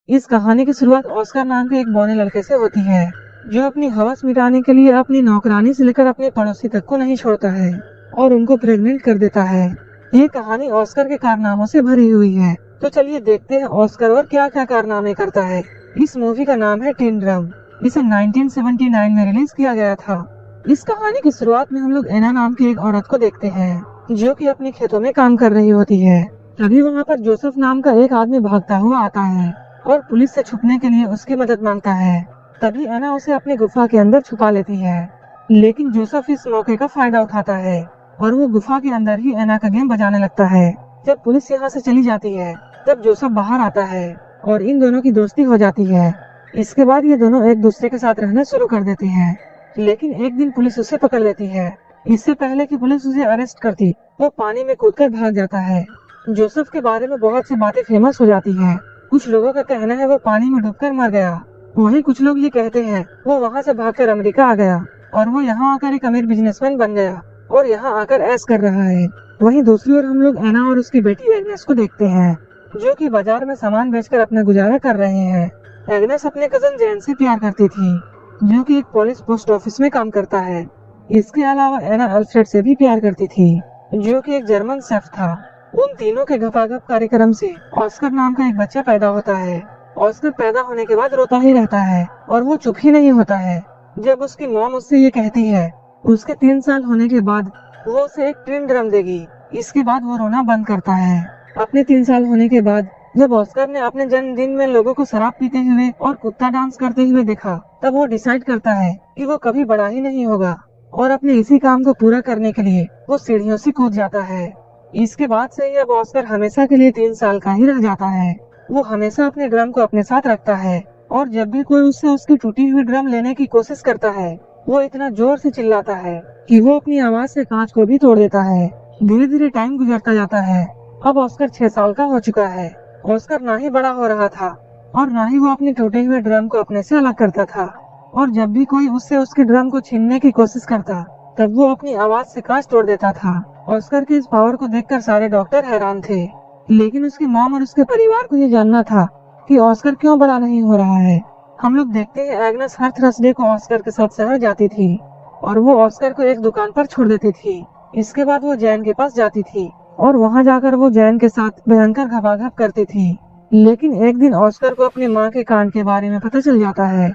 इस कहानी की शुरुआत ऑस्कर नाम के एक बौने लड़के से होती है, जो अपनी हवस मिटाने के लिए अपनी नौकरानी से लेकर अपने पड़ोसी तक को नहीं छोड़ता है और उनको प्रेग्नेंट कर देता है। ये कहानी ऑस्कर के कारनामों से भरी हुई है। तो चलिए देखते हैं ऑस्कर और क्या क्या कारनामे करता है। इस मूवी का नाम है टिन ड्रम। इसे 1979 में रिलीज किया गया था। इस कहानी की शुरुआत में हम लोग एना नाम की एक औरत को देखते हैं, जो कि अपने खेतों में काम कर रही होती है। तभी वहाँ पर जोसेफ नाम का एक आदमी भागता हुआ आता है और पुलिस से छुपने के लिए उसकी मदद मांगता है। तभी एना उसे अपनी गुफा के अंदर छुपा लेती है, लेकिन जोसेफ इस मौके का फायदा उठाता है और वो गुफा के अंदर ही एना का गेम बजाने लगता है। जब पुलिस यहाँ से चली जाती है, तब जोसेफ बाहर आता है और इन दोनों की दोस्ती हो जाती है। इसके बाद ये दोनों एक दूसरे के साथ रहना शुरू कर देते हैं, लेकिन एक दिन पुलिस उसे पकड़ लेती है। इससे पहले कि पुलिस उसे अरेस्ट करती, वो पानी में कूदकर भाग जाता है। जोसेफ के बारे में बहुत सी बातें फेमस हो जाती हैं। कुछ लोगों का कहना है वो पानी में डूबकर मर गया। वहीं कुछ लोग ये कहते हैं वो वहाँ से भागकर अमेरिका आ गया और वो यहाँ आकर एक अमीर बिजनेसमैन बन गया और यहाँ आकर ऐश कर रहा है। वहीं दूसरी ओर हम लोग एना और उसकी बेटी एग्नेस को देखते हैं, जो कि बाजार में सामान बेचकर अपना गुजारा कर रहे हैं। एग्नेस अपने कजन जैन से प्यार करती थी, जो कि एक पुलिस पोस्ट ऑफिस में काम करता है। इसके अलावा एना अल्फ्रेड से भी प्यार करती थी, जो कि एक जर्मन शेफ था। उन तीनों के गपागप कार्यक्रम से ऑस्कर नाम का एक बच्चा पैदा होता है। ऑस्कर पैदा होने के बाद रोता ही रहता है और वो चुप ही नहीं होता है। जब उसकी मॉम उससे ये कहती है उसके 3 साल होने के बाद वो उसे एक टिन ड्रम देगी, इसके बाद वो रोना बंद करता है। अपने 3 साल होने के बाद जब ऑस्कर ने अपने जन्मदिन में लोगों को शराब पीते हुए और कुत्ता डांस करते हुए देखा, तब वो डिसाइड करता है कि वो कभी बड़ा ही नहीं होगा और अपने इसी काम को पूरा करने के लिए वो सीढ़ियों से कूद जाता है। इसके बाद से ही अब ऑस्कर हमेशा के लिए 3 साल का ही रह जाता है। वो हमेशा अपने ड्रम को अपने साथ रखता है और जब भी कोई उससे उसकी टूटी हुई ड्रम लेने की कोशिश करता है, वो इतना जोर से चिल्लाता है कि वो अपनी आवाज से कांच को भी तोड़ देता है। धीरे धीरे टाइम गुजरता जाता है। अब ऑस्कर 6 साल का हो चुका है। ऑस्कर ना ही बड़ा हो रहा था और ना ही वो अपने टूटे हुए ड्रम को अपने से अलग करता था, और जब भी कोई उससे उसके ड्रम को छीनने की कोशिश करता, तब वो अपनी आवाज से कांच तोड़ देता था। ऑस्कर की इस पावर को देखकर सारे डॉक्टर हैरान थे, लेकिन उसकी मॉम और उसके परिवार को ये जानना था कि ऑस्कर क्यों बड़ा नहीं हो रहा है। हम लोग देखते हैं एग्नेस हर थर्सडे को ऑस्कर के साथ शहर जाती थी और वो ऑस्कर को एक दुकान पर छोड़ देती थी। इसके बाद वो जैन के पास जाती थी और वहाँ जाकर वो जैन के साथ भयंकर घपाघप करती थी। लेकिन एक दिन ऑस्कर को अपनी माँ के कांड के बारे में पता चल जाता है।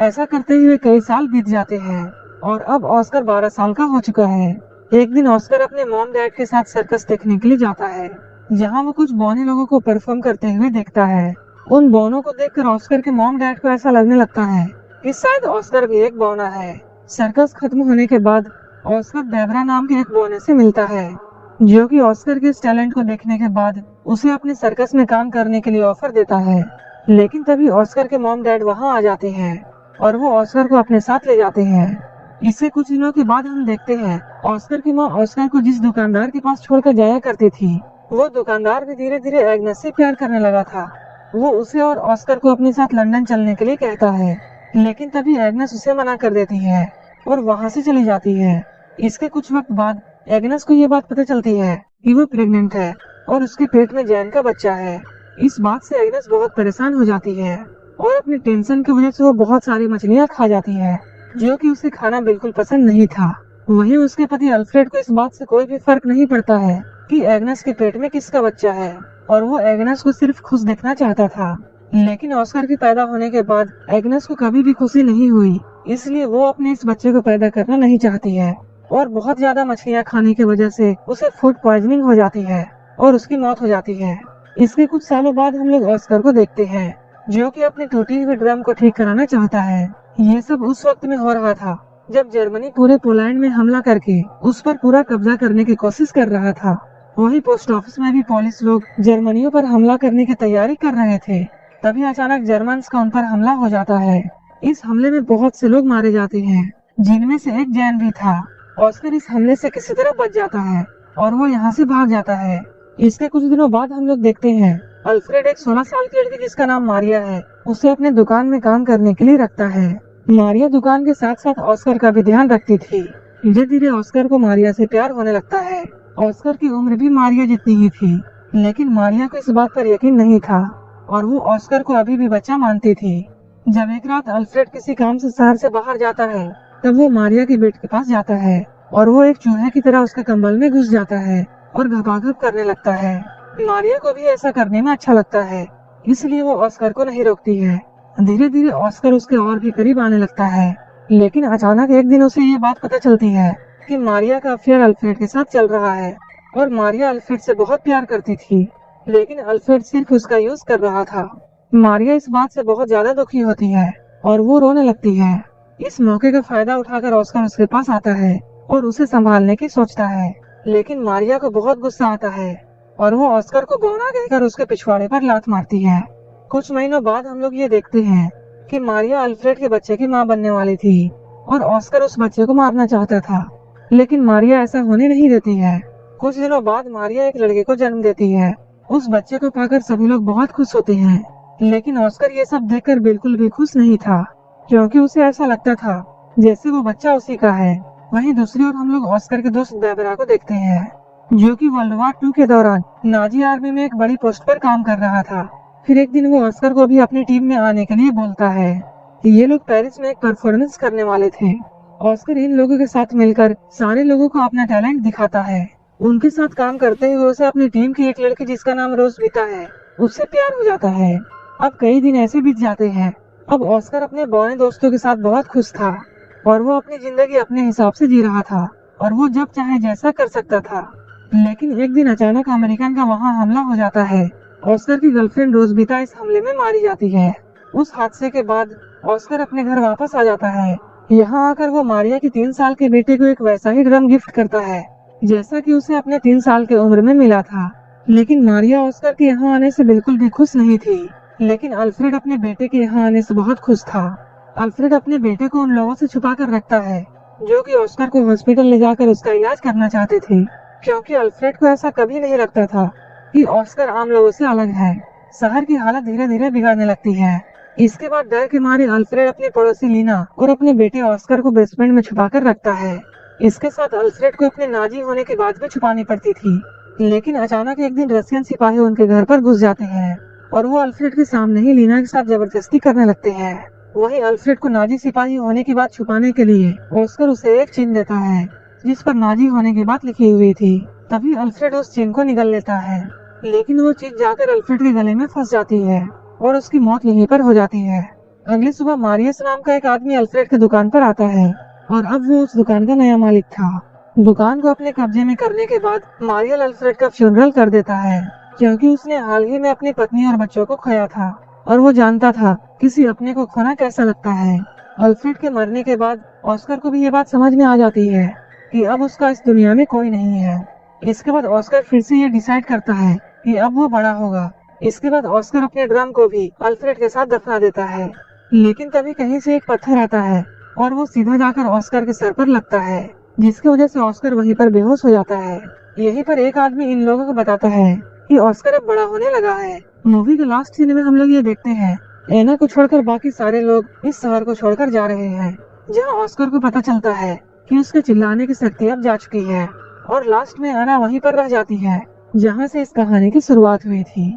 ऐसा करते हुए कई साल बीत जाते हैं और अब ऑस्कर 12 साल का हो चुका है। एक दिन ऑस्कर अपने मॉम डैड के साथ सर्कस देखने के लिए जाता है, जहाँ वो कुछ बौने लोगों को परफॉर्म करते हुए देखता है। उन बौनों को देखकर ऑस्कर के मॉम डैड को ऐसा लगने लगता है कि शायद ऑस्कर भी एक बौना है। सर्कस खत्म होने के बाद ऑस्कर डेबरा नाम के एक बौने से मिलता है, जो कि ऑस्कर के इस टैलेंट को देखने के बाद उसे अपने सर्कस में काम करने के लिए ऑफर देता है। लेकिन तभी ऑस्कर के मॉम डैड वहाँ आ जाते हैं और वो ऑस्कर को अपने साथ ले जाते हैं। इससे कुछ दिनों के बाद हम देखते हैं ऑस्कर की माँ ऑस्कर को जिस दुकानदार के पास छोड़कर जाया करती थी, वो दुकानदार भी धीरे धीरे एग्नेस से प्यार करने लगा था। वो उसे और ऑस्कर को अपने साथ लंदन चलने के लिए कहता है, लेकिन तभी एग्नेस उसे मना कर देती है और वहाँ से चली जाती है। इसके कुछ वक्त बाद एग्नेस को ये बात पता चलती है कि वो प्रेग्नेंट है और उसके पेट में जैन का बच्चा है। इस बात से एग्नेस बहुत परेशान हो जाती है और अपनी टेंशन की वजह से वो बहुत सारी मछलियाँ खा जाती है, जो कि उसे खाना बिल्कुल पसंद नहीं था। वहीं उसके पति अल्फ्रेड को इस बात से कोई भी फर्क नहीं पड़ता है कि एग्नेस के पेट में किसका बच्चा है, और वो एग्नेस को सिर्फ खुश देखना चाहता था। लेकिन ऑस्कर के पैदा होने के बाद एग्नेस को कभी भी खुशी नहीं हुई, इसलिए वो अपने इस बच्चे को पैदा करना नहीं चाहती है और बहुत ज्यादा मछलियाँ खाने की वजह से उसे फूड पॉइजनिंग हो जाती है और उसकी मौत हो जाती है। इसके कुछ सालों बाद हम लोग ऑस्कर को देखते हैं, जो कि अपनी टूटी हुई ड्रम को ठीक कराना चाहता है। ये सब उस वक्त में हो रहा था जब जर्मनी पूरे पोलैंड में हमला करके उस पर पूरा कब्जा करने की कोशिश कर रहा था। वही पोस्ट ऑफिस में भी पुलिस लोग जर्मनियों पर हमला करने की तैयारी कर रहे थे। तभी अचानक जर्मन्स का उन पर हमला हो जाता है। इस हमले में बहुत से लोग मारे जाते हैं, जिनमें से एक जैन भी था। ऑस्कर इस हमले से किसी तरह बच जाता है और वो यहाँ से भाग जाता है। इसके कुछ दिनों बाद हम लोग देखते हैं अल्फ्रेड एक 16 साल की लड़की जिसका नाम मारिया है, उसे अपने दुकान में काम करने के लिए रखता है। मारिया दुकान के साथ साथ ऑस्कर का भी ध्यान रखती थी। धीरे धीरे ऑस्कर को मारिया से प्यार होने लगता है। ऑस्कर की उम्र भी मारिया जितनी ही थी, लेकिन मारिया को इस बात पर यकीन नहीं था और वो ऑस्कर को अभी भी बच्चा मानती थी। जब एक रात अल्फ्रेड किसी काम से शहर से बाहर जाता है, तब वो मारिया के बेड के पास जाता है और वो एक चूहे की तरह उसके कंबल में घुस जाता है और घपाघप करने लगता है। मारिया को भी ऐसा करने में अच्छा लगता है, इसलिए वो ऑस्कर को नहीं रोकती है। धीरे धीरे ऑस्कर उसके और भी करीब आने लगता है, लेकिन अचानक एक दिन उसे ये बात पता चलती है कि मारिया का अफेयर अल्फ्रेड के साथ चल रहा है और मारिया अल्फ्रेड से बहुत प्यार करती थी, लेकिन अल्फ्रेड सिर्फ उसका यूज कर रहा था। मारिया इस बात से बहुत ज्यादा दुखी होती है और वो रोने लगती है। इस मौके का फायदा उठाकर ऑस्कर उसके पास आता है और उसे संभालने की सोचता है, लेकिन मारिया को बहुत गुस्सा आता है और वो ऑस्कर को बौना कहकर उसके पिछवाड़े पर लात मारती है। कुछ महीनों बाद हम लोग ये देखते हैं कि मारिया अल्फ्रेड के बच्चे की मां बनने वाली थी और ऑस्कर उस बच्चे को मारना चाहता था, लेकिन मारिया ऐसा होने नहीं देती है। कुछ दिनों बाद मारिया एक लड़के को जन्म देती है। उस बच्चे को पाकर सभी लोग बहुत खुश होते हैं, लेकिन ऑस्कर ये सब देखकर बिल्कुल भी खुश नहीं था, क्योंकि उसे ऐसा लगता था जैसे वो बच्चा उसी का है। वहीं दूसरी ओर हम लोग ऑस्कर के दोस्त बेबरा को देखते हैं, जो कि वर्ल्ड वॉर 2 के दौरान नाजी आर्मी में एक बड़ी पोस्ट पर काम कर रहा था। फिर एक दिन वो ऑस्कर को भी अपनी टीम में आने के लिए बोलता है। ये लोग पेरिस में एक परफॉर्मेंस करने वाले थे। ऑस्कर इन लोगों के साथ मिलकर सारे लोगों को अपना टैलेंट दिखाता है। उनके साथ काम करते हुए उसे अपनी टीम की एक लड़की जिसका नाम रोज बीता है, उससे प्यार हो जाता है। अब कई दिन ऐसे बीत जाते हैं। अब ऑस्कर अपने बौने दोस्तों के साथ बहुत खुश था और वो अपनी जिंदगी अपने हिसाब से जी रहा था और वो जब चाहे जैसा कर सकता था। लेकिन एक दिन अचानक अमेरिकन का वहाँ हमला हो जाता है। ऑस्कर की गर्लफ्रेंड रोजबीता इस हमले में मारी जाती है। उस हादसे के बाद ऑस्कर अपने घर वापस आ जाता है। यहाँ आकर वो मारिया के 3 साल के बेटे को एक वैसा ही ड्रम गिफ्ट करता है जैसा कि उसे अपने 3 साल की उम्र में मिला था। लेकिन मारिया ऑस्कर के यहाँ आने से बिल्कुल भी खुश नहीं थी, लेकिन अल्फ्रेड अपने बेटे के यहाँ आने से बहुत खुश था। अल्फ्रेड अपने बेटे को उन लोगों से छुपा कर रखता है जो कि ऑस्कर को हॉस्पिटल ले जाकर उसका इलाज करना चाहते थे, क्योंकि अल्फ्रेड को ऐसा कभी नहीं लगता था कि ऑस्कर आम लोगों से अलग है। शहर की हालत धीरे धीरे बिगड़ने लगती है। इसके बाद डर के मारे अल्फ्रेड अपने पड़ोसी लीना और अपने बेटे ऑस्कर को बेसमेंट में छुपा कर रखता है। इसके साथ अल्फ्रेड को अपने नाजी होने की बात भी छुपानी पड़ती थी, लेकिन अचानक एक दिन रशियन सिपाही उनके घर पर घुस जाते हैं और वो अल्फ्रेड के सामने ही लीना के साथ जबरदस्ती करने लगते हैं। वहीं अल्फ्रेड को नाजी सिपाही होने की बात छुपाने के लिए ऑस्कर उसे एक चिन्ह देता है जिस पर नाजी होने की बात लिखी हुई थी। तभी अल्फ्रेड उस चिन्ह को निगल लेता है, लेकिन वो चीज जाकर अल्फ्रेड के गले में फंस जाती है और उसकी मौत यहीं पर हो जाती है। अगली सुबह मारियस नाम का एक आदमी अल्फ्रेड की दुकान पर आता है और अब वो उस दुकान का नया मालिक था। दुकान को अपने कब्जे में करने के बाद मारियल अल्फ्रेड का फ्यूनरल कर देता है, क्योंकि उसने हाल ही में अपनी पत्नी और बच्चों को खोया था और वो जानता था किसी अपने को खोना कैसा लगता है। अल्फ्रेड के मरने के बाद ऑस्कर को भी ये बात समझ में आ जाती है कि अब उसका इस दुनिया में कोई नहीं है। इसके बाद ऑस्कर फिर से ये डिसाइड करता है कि अब वो बड़ा होगा। इसके बाद ऑस्कर अपने ड्रम को भी अल्फ्रेड के साथ दफना देता है, लेकिन तभी कहीं से एक पत्थर आता है और वो सीधा जाकर ऑस्कर के सर पर लगता है, जिसकी वजह से ऑस्कर वहीं पर बेहोश हो जाता है। यहीं पर एक आदमी इन लोगों को बताता है कि ऑस्कर अब बड़ा होने लगा है। मूवी के लास्ट सीन में हम लोग ये देखते हैं एना को छोड़कर बाकी सारे लोग इस शहर को छोड़कर जा रहे हैं, जहाँ ऑस्कर को पता चलता है कि उसके चिल्लाने की शक्ति अब जा चुकी है। और लास्ट में एना वहीं पर रह जाती है जहाँ से इस कहानी की शुरुआत हुई थी।